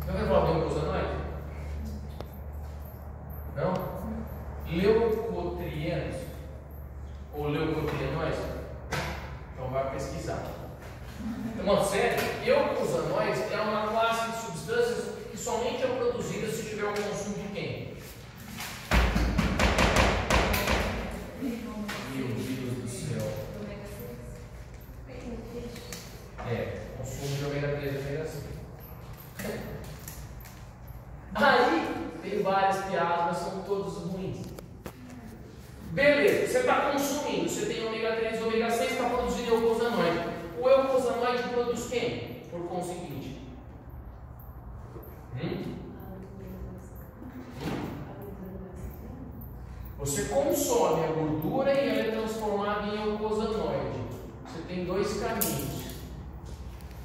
Já ouviu falar de eucosanoide? Não? Leucotrienos ou leucotrienóis? Então vai pesquisar. Então, sério, eucosanoides é uma classe de substâncias que somente é produzida se tiver o consumo de quem? Meu Deus do céu. Consumo de ômega 3 e ômega 6. Aí tem várias piadas, mas são todas ruins. Beleza, você está consumindo, você tem ômega 3 e ômega 6, está produzindo eucosanoide. O eucosanoide produz quem? Por conseguinte. Você consome a gordura e ela é transformada em eucosanoide. Você tem dois caminhos.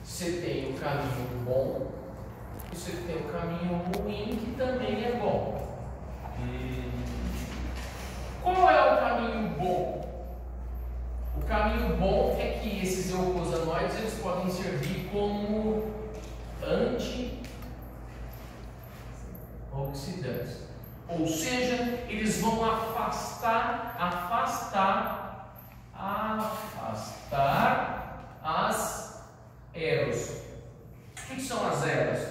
Você tem o caminho bom e você tem o caminho ruim, que também é bom. Qual é o caminho bom? O caminho bom é que esses eucosanoides eles podem servir como antioxidantes. Ou seja, eles vão afastar as eros. O que são as eros?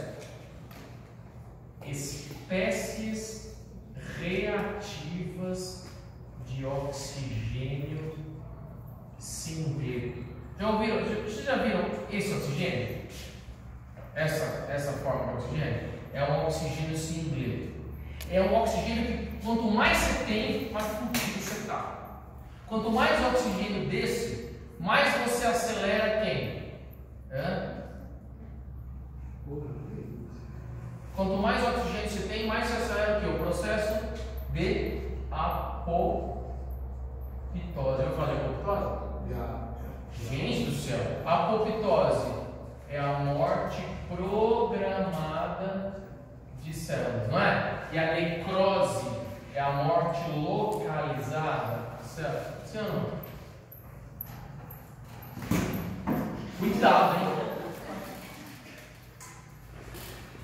Espécies reativas de oxigênio singleto. Já ouviram? Vocês já viram esse oxigênio? Essa forma de oxigênio? É um oxigênio singleto. É um oxigênio que quanto mais você tem, mais fudido você está. Quanto mais oxigênio desse, mais você acelera quem? Quanto mais oxigênio você tem, mais você acelera o quê? O processo de apoptose. Eu falei apoptose? Gente do céu, apoptose é a morte programada de células, não é? E a necrose é a morte localizada de células. Sim ou não? Cuidado, hein?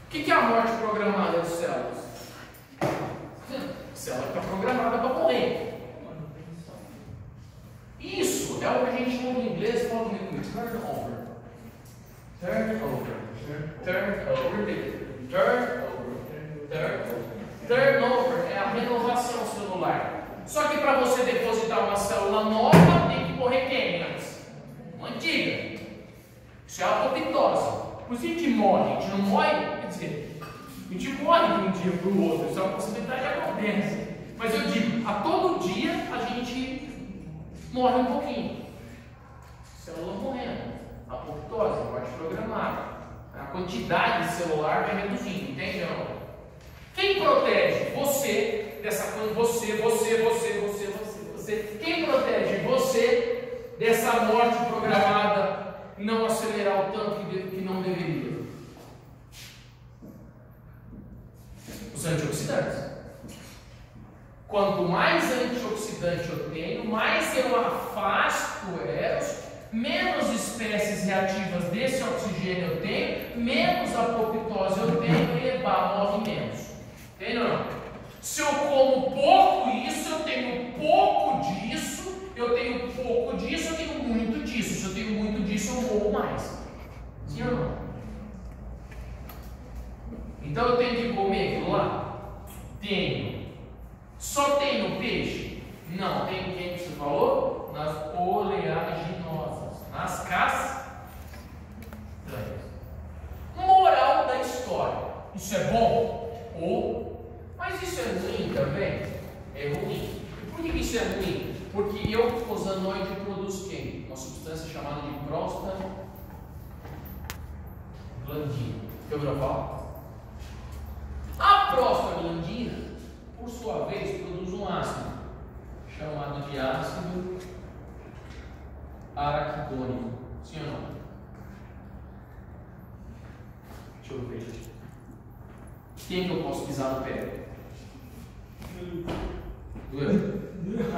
O que é a morte programada de células? célula que está programada para morrer. Isso é o que a gente chama em inglês, fala comigo, turnover. Turnover é a renovação celular. Só que para você depositar uma célula nova, tem que morrer quem antes? Uma antiga. Isso é a apoptose. Por isso a gente morre, a gente não morre, quer dizer, a gente morre de um dia para o outro, isso é uma possibilidade que acontece. Mas eu digo, a todo dia a gente morre um pouquinho. Célula morrendo, apoptose, morte programada. A quantidade celular vai reduzindo, entende ou não? Quem protege você dessa coisa? Você. Quem protege você dessa morte programada e não acelerar o tanto que não deveria? Os antioxidantes. Quanto mais antioxidante eu tenho, mais eu afasto elas, menos espécies reativas desse oxigênio eu tenho, menos apoptose eu tenho e morre menos. Entende ou não? Se eu como pouco isso, eu tenho pouco disso, eu tenho pouco disso, eu tenho muito disso. Se eu tenho muito disso, eu morro mais. Sim ou não? Então eu tenho que comer aquilo lá? Tenho. Só tenho peixe? Não. Tem quem que você falou? Nas oleaginosas. Nas castanhas. Moral da história. Isso é bom? Mas isso é ruim também? É ruim. E por que isso é ruim? Porque eufosanoide produz quem? Uma substância chamada de prostaglandina. Já ouviu falar? A prostaglandina, por sua vez, produz um ácido chamado de ácido araquidônico. Sim ou não? Deixa eu ver. Quem que eu posso pisar no pé? Doeu?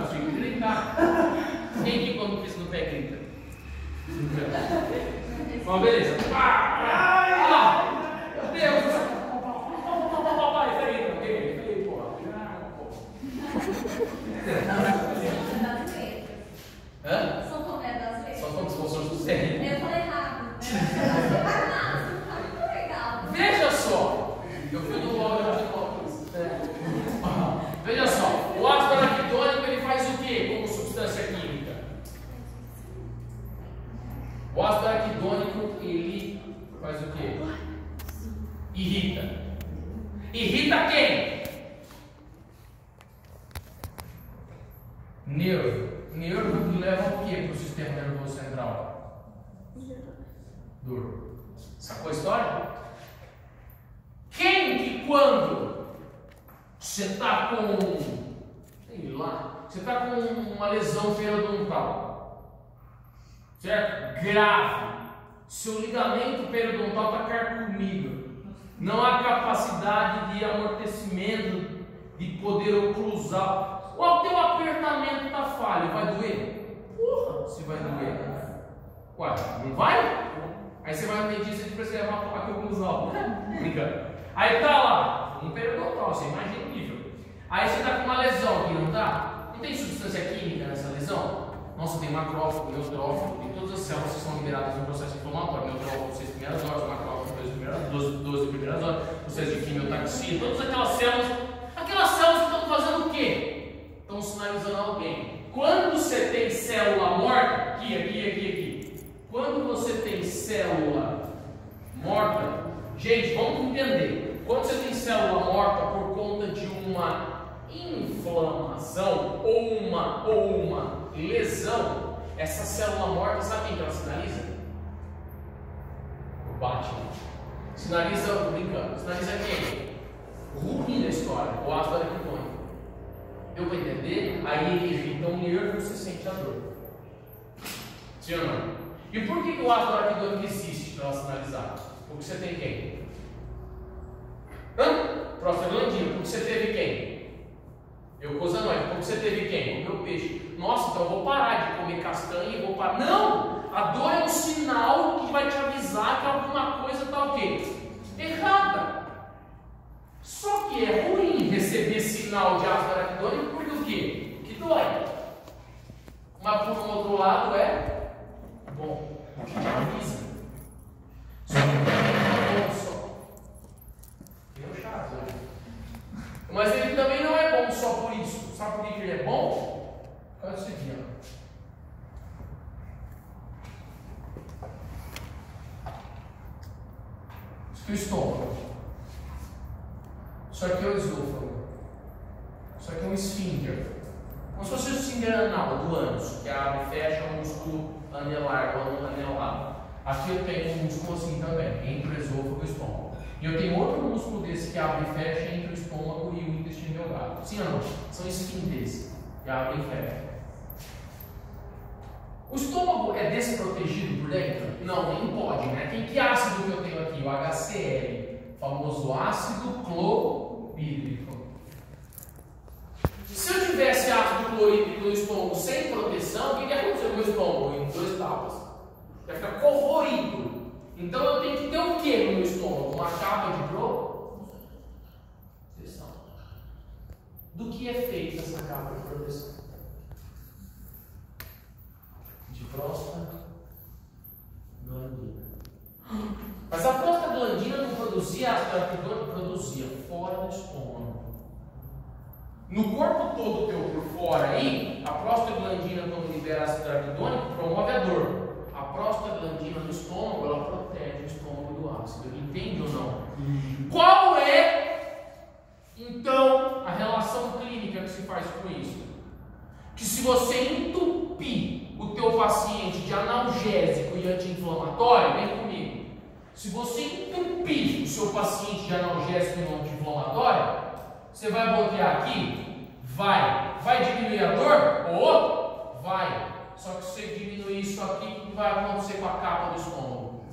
Acho que gritar. Quem que quando pisa no pé grita? Bom, beleza. Meu Deus! Papai, peraí, porra. Hã? São Tomé das Letras. Só como se fosse um José. Eu falei rápido. Veja só. Eu fui no logo de óculos. Veja só. O ácido araquidônico ele faz o quê como substância química? O ácido araquidônico ele faz o quê? Irrita. Irrita quem? Nervo. Nervo que leva o quê para o sistema nervoso central? Dor. Sacou a história? Quem que quando você está com, sei lá, você está com uma lesão periodontal, certo? Grave. Seu ligamento periodontal está carcomido. Não há capacidade de amortecimento, de poder oclusar. O teu apertamento está falho, vai doer? Porra, se vai doer. Ué, não vai? Aí você vai no dentista e precisa levar a oclusal. Brincando. Aí tá lá, um periodontal, você imagina o nível. Aí você está com uma lesão aqui, não tá? Não tem substância química nessa lesão? Nossa, tem macrófago, neutrófago, tem todas as células que são liberadas no processo inflamatório. Neutrófago, 6 primeiras horas, macrófago, 12 primeiras horas, processo de quimiotaxia, todas aquelas células que estão fazendo o quê? Estão sinalizando alguém. Quando você tem célula morta, aqui. Quando você tem célula morta, gente, vamos entender. Quando você tem célula morta por conta de uma inflamação ou uma lesão, essa célula morta, sabe quem que ela sinaliza? O Batman. Sinaliza, brincando, sinaliza quem? O ruim da história, o ácido araquidônico. Deu para entender? Aí ele irrita um nervo e você sente a dor. Sim ou não? E por que o ácido araquidônico existe para ela sinalizar? Porque você tem quem? Prostaglandina. Porque você teve quem? Eucosanoide. Porque você teve quem? Comeu peixe. Nossa, então eu vou parar de comer castanha e vou parar. Não! A dor é um sinal que vai te avisar que alguma coisa está o quê? Errada. Só que é ruim receber sinal de ácido araquidônico porque o quê? Que dói. Mas por um outro lado é bom, te avisa. Só que também não é bom só. Meu chato, né? Mas ele também não é bom só por isso. Sabe por que ele é bom? Por causa disso aqui, ó. Isso aqui é o estômago. Isso aqui é o esôfago. Isso aqui é um esfíncter. Como se fosse o esfíncter anal do ânus, que abre e fecha o músculo anelar ou anelado. Aqui eu tenho um músculo assim também, entre o esôfago e o estômago. E eu tenho outro músculo desse que abre e fecha entre o estômago e o intestino delgado. Sim ou não? São esfíncteres que abrem e fecham. O estômago é desprotegido por dentro? Não, nem pode, né? Que ácido que eu tenho aqui? O HCl, famoso ácido clorídrico. Se eu tivesse ácido clorídrico no estômago sem proteção, o que aconteceu com o meu estômago? Em 2 etapas. Vai ficar corroído. Então eu tenho que ter o que no meu estômago? Uma capa de proteção. Do que é feita essa capa de proteção? De prostaglandina. Mas a prostaglandina não produzia ácido araquidônico, produzia fora do estômago. No corpo todo teu por fora aí, a prostaglandina, quando libera ácido araquidônico, promove a dor. A prostaglandina no estômago, ela protege o estômago do ácido. Entende ou não? Qual é, então, a relação clínica que se faz com isso? Que se você entupir o teu paciente de analgésico e anti-inflamatório, vem comigo. Se você entupir o seu paciente de analgésico e anti-inflamatório, você vai bloquear aqui? Vai. Vai diminuir a dor? Ou vai. Só que se você diminuir isso aqui, o que vai acontecer com a capa do estômago?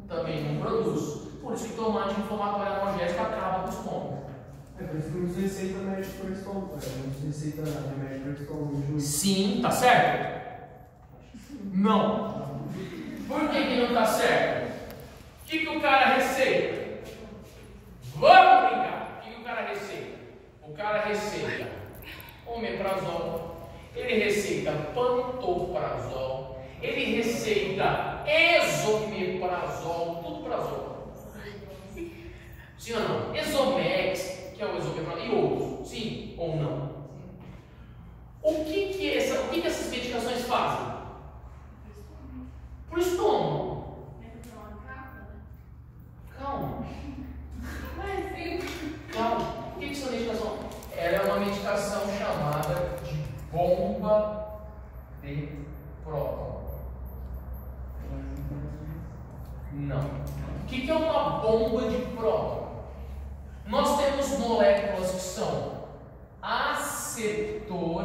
Também não produz. Por isso que tomar anti-inflamatório analgésico acaba com o estômago. É por isso que não se receita médico para o estômago, não se receita remédio para o estômago. Sim, tá certo? Não. Por que não tá certo? O que o cara receita? Vamos brincar. O que o cara receita? O cara receita omeprazol. Ele receita pantoprazol, ele receita esomeprazol, tudo prazol. Sim ou não? Exomex, que é o esomeprazol, e outros, sim ou não? O que essas medicações fazem? Para o estômago. Calma. Calma. O que essa medicação? Ela é uma medicação chamada de bomba de próton. Não. O que é uma bomba de próton? Nós temos moléculas que são acetoras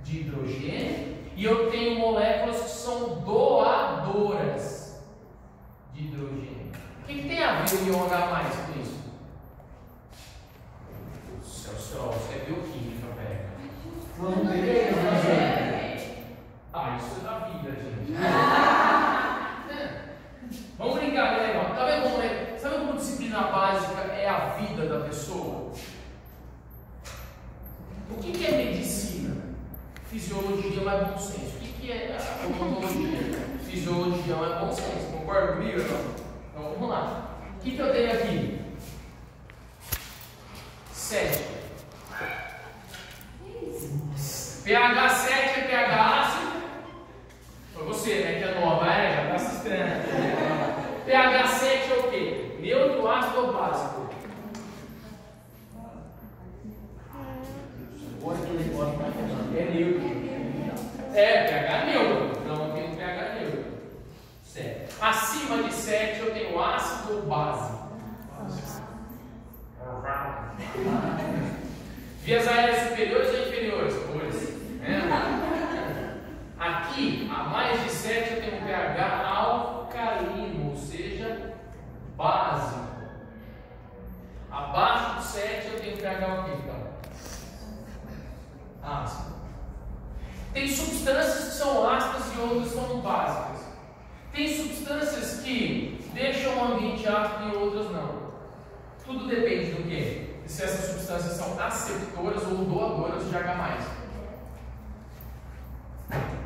de hidrogênio e eu tenho moléculas que são doadoras de hidrogênio. O que tem a ver o íon H+ com isso? Você é bioquímica, velho. Não tem. Isso é da vida, gente. Vamos brincar, galera. Tá vendo como é? Sabe como disciplina básica é a vida da pessoa? O que é medicina? Fisiologia não é bom senso. O que é odontologia? Fisiologia não é bom senso. Concorda comigo ou não? Então vamos lá. O que eu tenho aqui? 7. pH 7 é pH ácido. Foi você, né? Que é nova, já está assistindo. pH 7 é o quê? Neutro, ácido ou básico? É neutro. pH neutro. Então eu tenho pH neutro. 7. Acima de 7 eu tenho ácido ou base. Vias aéreas superiores ou inferiores? Aqui, a mais de 7 eu tenho um pH alcalino, ou seja, básico. Abaixo de 7 eu tenho pH o quê, então? Ácido. Tem substâncias que são ácidas e outras são básicas. Tem substâncias que deixam o ambiente ácido e outras não. Tudo depende do quê? se essas substâncias são aceptoras ou doadoras de H+.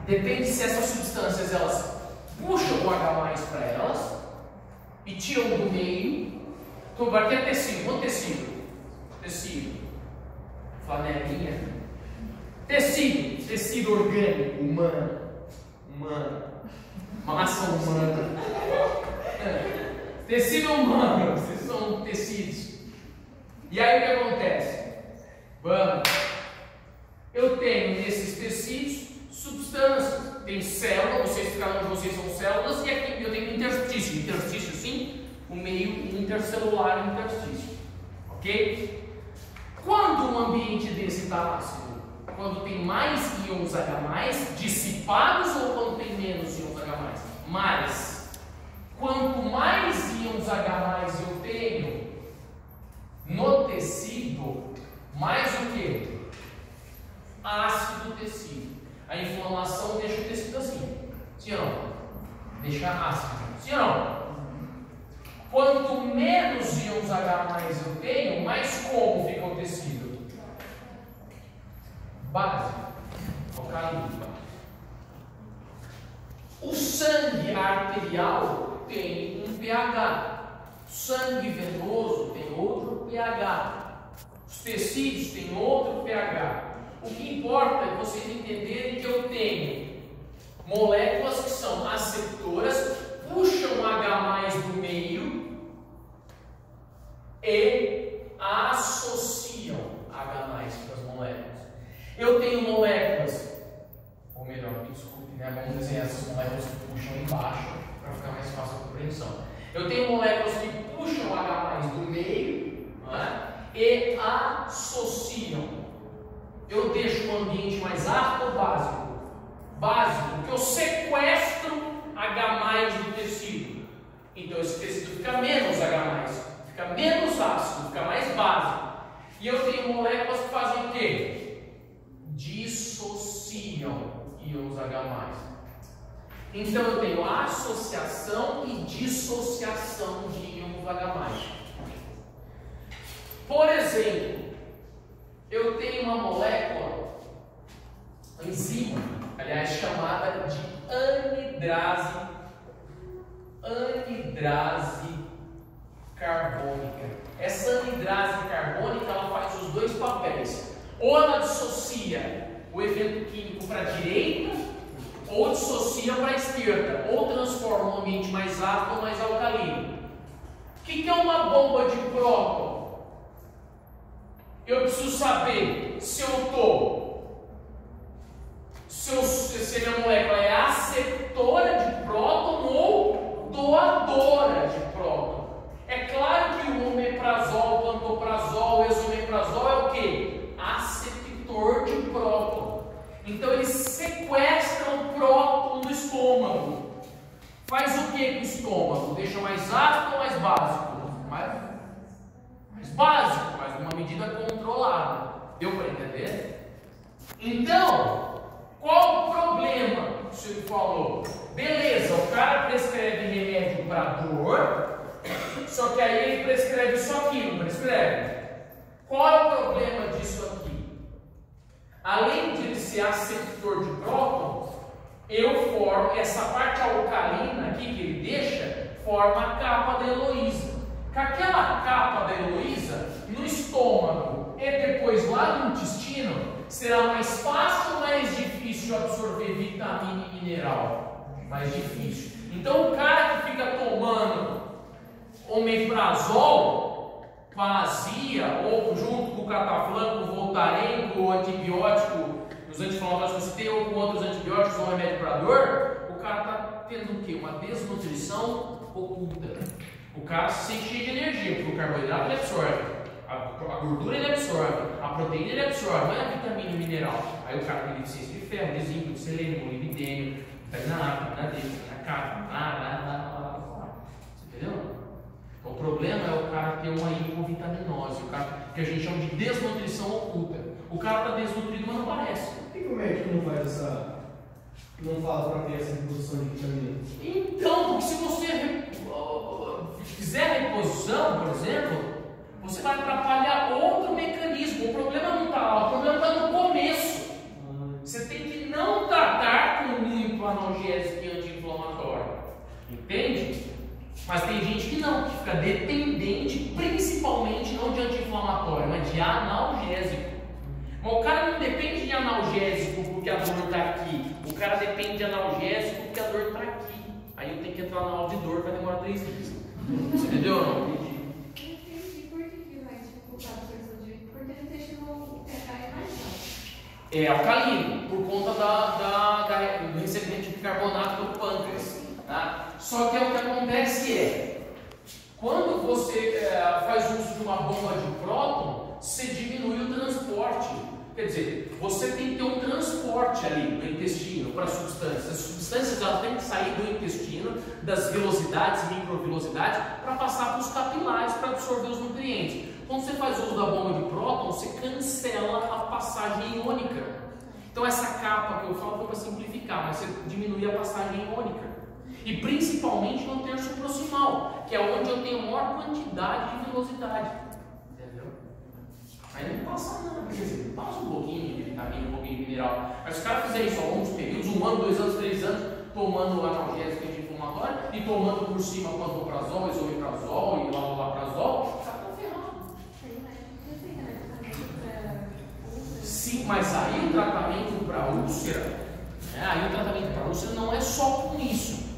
Depende se essas substâncias elas puxam o H+ para elas e tiram do meio. Então, aqui é tecido. Quanto tecido? Tecido. Flanelinha. Tecido orgânico, humano. Massa humana. Tecido humano. Esses são tecidos. E aí o que acontece? Vamos. Eu tenho nesses tecidos substâncias. Tem célula, cada um de vocês são células, e aqui eu tenho interstício. Interstício, sim, o meio intercelular e interstício. Ok? Quando um ambiente desse está ácido? Quando tem mais íons H+, dissipados, ou quando tem menos íons H+? Mais. Quanto mais íons H+ eu tenho no tecido, mais o que? Ácido tecido. A inflamação deixa o tecido assim. Sim ou não? Deixa ácido. Sim ou não? Quanto menos íons H+ eu tenho, mais como fica o tecido? Básico. Alcalino. O sangue arterial tem um pH. O sangue venoso tem outro pH. Os tecidos têm outro pH. O que importa é vocês entenderem que eu tenho moléculas que são aceptoras, puxam H+ do meio e associam H+ para as moléculas. Eu tenho moléculas, ou melhor, desculpe, né? Vamos desenhar essas moléculas que puxam embaixo para ficar mais fácil a compreensão. Eu tenho moléculas que puxam H+ do meio, né? E associam. Eu deixo o ambiente mais ácido ou básico? Básico, porque eu sequestro H+ do tecido. Então esse tecido fica menos H+, fica menos ácido, fica mais básico. E eu tenho moléculas que fazem o quê? Dissociam íons H+. Então eu tenho associação e dissociação de íons H+. Por exemplo, eu tenho uma molécula, enzima, aliás, chamada de anidrase carbônica. Essa anidrase carbônica ela faz os dois papéis. Ou ela dissocia o evento químico para a direita, ou dissocia para a esquerda, ou transforma o ambiente mais ácido ou mais alcalino. O que é uma bomba de próton? Eu preciso saber se eu estou, se a minha molécula é aceptora de próton ou doadora de próton. É claro que o omeprazol, o pantoprazol, o esomeprazol é o que? Aceptor de próton. Então eles sequestram o próton do estômago. Faz o que com o estômago? Deixa mais ácido ou mais básico? Mais básico, mas numa medida controlada. Deu para entender? Então, qual o problema que o senhor falou? Beleza, o cara prescreve remédio para dor, só que aí ele prescreve só aquilo, não prescreve? Qual é o problema disso aqui? Além de ele ser aceptor de prótons, eu formo essa parte alcalina aqui que ele deixa, forma a capa da Heloísa. Com aquela capa da Heloísa, no estômago e depois lá no intestino, será mais fácil ou mais difícil absorver vitamina e mineral? Mais difícil. Então o cara que fica tomando omeprazol, vazia, ou junto com o cataflã, com o voltaren, com o antibiótico, os anti-inflamatórios que você tem, ou com outros antibióticos ou remédio para dor, o cara está tendo o quê? Uma desnutrição oculta. O cara se sente cheio de energia, porque o carboidrato ele absorve, a gordura ele absorve, a proteína ele absorve, não é a vitamina e mineral. Aí o cara tem deficiência de ferro, de zinco, de selênio, molibdênio, vitamina A, vitamina D, vitamina K, você entendeu? Então, o problema é o cara ter uma hipovitaminose, o cara que a gente chama de desnutrição oculta. O cara está desnutrido, mas não parece. Por que o médico não faz essa... não fala para ter essa reposição de vitamina? Então, porque se você fizer a reposição, por exemplo, você vai atrapalhar outro mecanismo. O problema não está lá, o problema está no começo. Você tem que não tratar com muito analgésico e anti-inflamatório. Entende? Mas tem gente que não, que fica dependente, principalmente não de anti-inflamatório, mas de analgésico. Mas o cara não depende de analgésico porque a dor está aqui. O cara depende de analgésico porque a dor está aqui. Aí eu tenho que entrar na aula de dor, vai demorar 3 dias. Você entendeu ou não? Entendi. Por que vai dificultar a pessoa de... Porque o intestino pH é mais alto. É alcalino, por conta do recebimento de bicarbonato do pâncreas. Tá? Só que o que acontece é, quando você faz uso de uma bomba de próton, você diminui o transporte. Quer dizer, você tem que ter um transporte ali no intestino para substâncias. As substâncias elas têm que sair do intestino, das velocidades e microvelocidades, para passar para os capilares para absorver os nutrientes. Quando você faz uso da bomba de próton, você cancela a passagem iônica. Então essa capa que eu falo foi para simplificar, mas você diminui a passagem iônica. E principalmente no terço proximal, que é onde eu tenho maior quantidade de velocidade. Entendeu? Aí não passa nada, quer dizer, passa um pouquinho de vitamina, um pouquinho de mineral. Mas se o cara fizer isso ao longo dos períodos, 1 ano, 2 anos, 3 anos, tomando analgésico anti-inflamatório e tomando por cima pantoprazol, esomeprazol e laloprazol, o cara tá ferrado. Sim, mas aí o tratamento para úlcera, não é só com isso.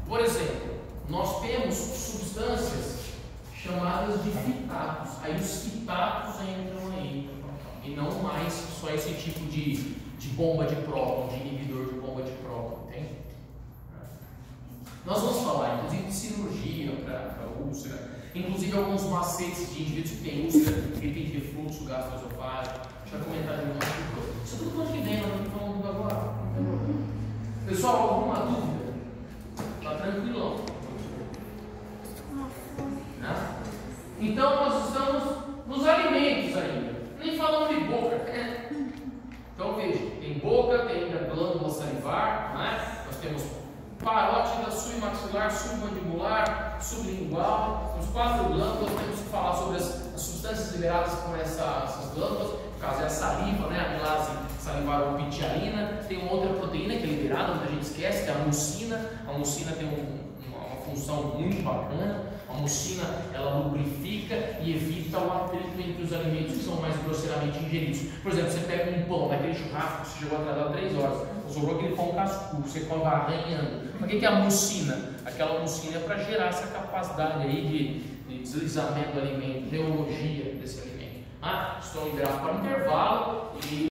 Por exemplo, nós temos substâncias chamadas de fitatos. Aí os fitatos entram aí. E não mais só esse tipo de bomba de próton, de inibidor de bomba de próton, entende? Nós vamos falar, inclusive, de cirurgia para úlcera, inclusive alguns macetes de indivíduos que têm úlcera, que tem refluxo gastroesofágico. Deixa eu comentar de um monte de coisa. Isso é tudo que vem, nós não estamos falando agora. Pessoal, alguma dúvida? Está tranquilão. Né? Então nós estamos nos alimentos ainda. Nem falamos de boca. Então veja, tem boca, tem ainda glândula salivar, né? Nós temos parótida, submaxilar, submandibular, sublingual. Temos 4 glândulas, temos que falar sobre as substâncias liberadas por essas glândulas. No caso é a saliva, né? A amilase salivar ou pitialina. Tem uma outra proteína que é liberada, muita gente esquece, que é a mucina. A mucina tem uma função muito bacana. A mucina, ela lubrifica e evita o atrito entre os alimentos que são mais grosseiramente ingeridos. Por exemplo, você pega um pão daquele churrasco que você chegou atrasado 3 horas, sobrou aquele pão cascudo, você come arranhando. O que é a mucina? Aquela mucina é para gerar essa capacidade aí de deslizamento do alimento, reologia desse alimento. Estou em gráfico para o intervalo e